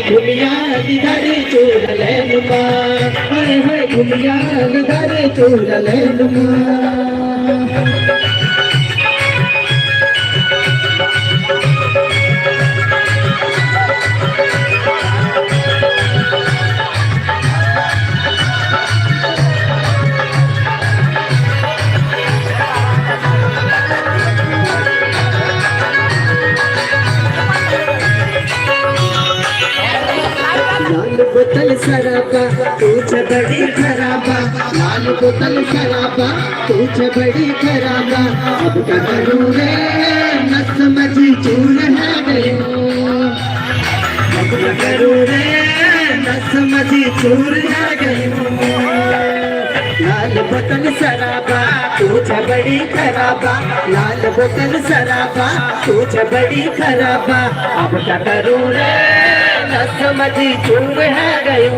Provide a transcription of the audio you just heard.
घुमिया किधर चोर लेनुमा, हाय हाय घुमिया किधर चोर लेनुमा। लाल बोतल शराबा तुझ बड़ी खराबा, लाल बोतल शराबा तुझ बड़ी खराबा। अब क्या करूँ रे न समझी चूर है गयो, अब क्या करूँ रे न समझी चूर है गयो। लाल बोतल शराबा तुझ बड़ी खराबा, लाल बोतल शराबा तुझ बड़ी खराबा। अब क्या करूँ रे न समझी चूर है गयो।